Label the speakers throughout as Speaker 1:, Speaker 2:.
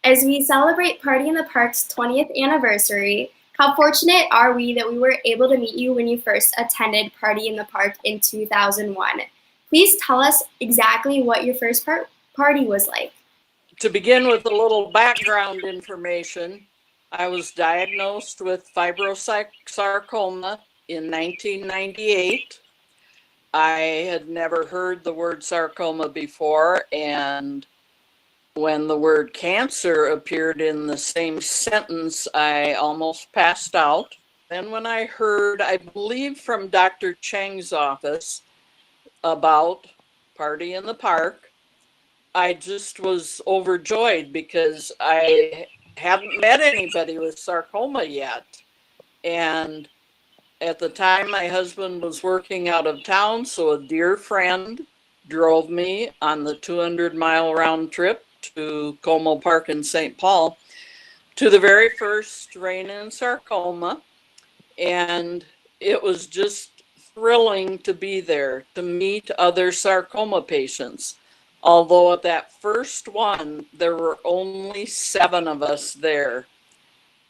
Speaker 1: As we celebrate Party in the Park's 20th anniversary, how fortunate are we that we were able to meet you when you first attended Party in the Park in 2001? Please tell us exactly what your first party was like.
Speaker 2: To begin with a little background information, I was diagnosed with fibrosarcoma in 1998. I had never heard the word sarcoma before, and when the word cancer appeared in the same sentence, I almost passed out. Then when I heard, I believe from Dr. Cheng's office about Party in the Park, I just was overjoyed because I hadn't met anybody with sarcoma yet. And at the time, my husband was working out of town, so a dear friend drove me on the 200-mile round trip to Como Park in St. Paul to the very first Rein and Sarcoma. And it was just thrilling to be there, to meet other sarcoma patients. Although at that first one, there were only 7 of us there,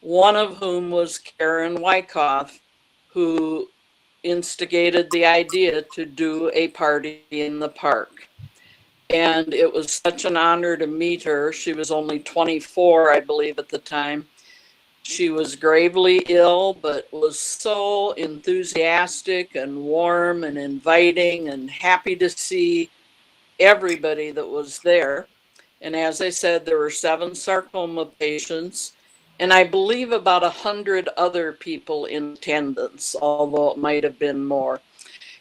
Speaker 2: one of whom was Karen Wyckoff, who instigated the idea to do a party in the park. And it was such an honor to meet her. She was only 24, I believe, at the time. She was gravely ill, but was so enthusiastic and warm and inviting and happy to see everybody that was there. And as I said, there were 7 sarcoma patients, and I believe about 100 other people in attendance, although it might have been more.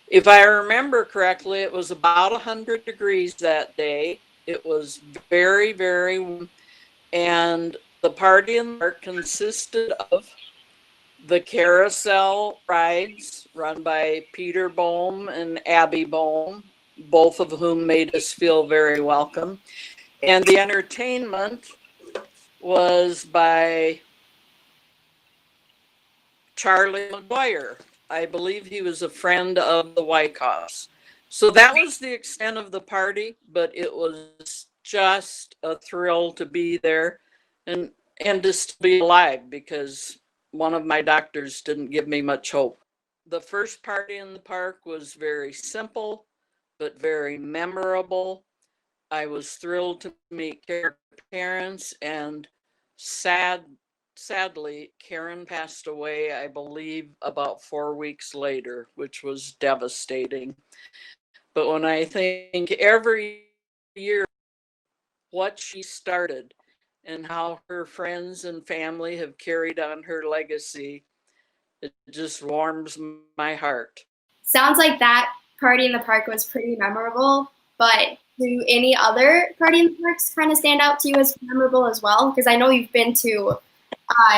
Speaker 2: If I remember correctly, it was about 100 degrees that day. It was very, very warm, and the party in the park consisted of the carousel rides run by Peter Bohm and Abby Bohm, both of whom made us feel very welcome. And the entertainment was by Charlie McGuire. I believe he was a friend of the Wyckoffs. So that was the extent of the party, but it was just a thrill to be there and just to be alive, because one of my doctors didn't give me much hope. The first party in the park was very simple, but very memorable. I was thrilled to meet Karen's parents, and sadly, Karen passed away, I believe, about 4 weeks later, which was devastating. But when I think every year what she started and how her friends and family have carried on her legacy, it just warms my heart.
Speaker 1: Sounds like that Party in the Park was pretty memorable, but do any other Party in the Parks kind of stand out to you as memorable as well? Because I know you've been to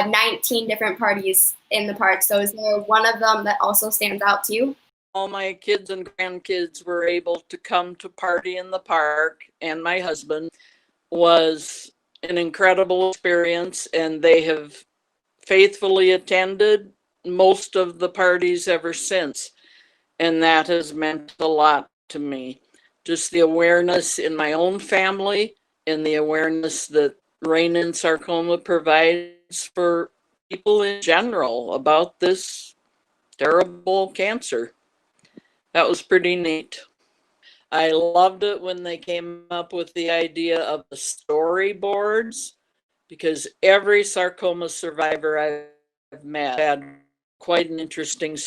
Speaker 1: 19 different parties in the park, so is there one of them that also stands out to you?
Speaker 2: All my kids and grandkids were able to come to Party in the Park, and my husband was an incredible experience, and they have faithfully attended most of the parties ever since. And that has meant a lot to me. Just the awareness in my own family and the awareness that Rein and Sarcoma provides for people in general about this terrible cancer. That was pretty neat. I loved it when they came up with the idea of the storyboards, because every sarcoma survivor I've met had quite an interesting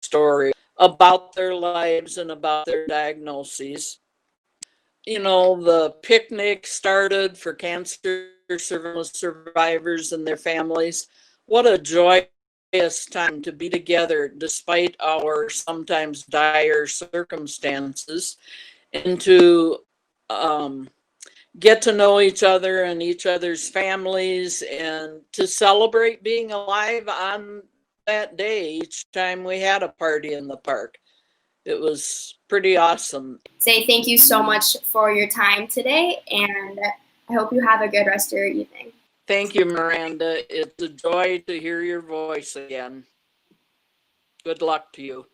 Speaker 2: story about their lives and about their diagnoses. You know, the picnic started for cancer survivors and their families. What a joyous time to be together despite our sometimes dire circumstances, and to get to know each other and each other's families, and to celebrate being alive on that day each time we had a party in the park. It was pretty awesome.
Speaker 1: Say thank you so much for your time today, and I hope you have a good rest of your evening.
Speaker 2: Thank you, Miranda. It's a joy to hear your voice again. Good luck to you.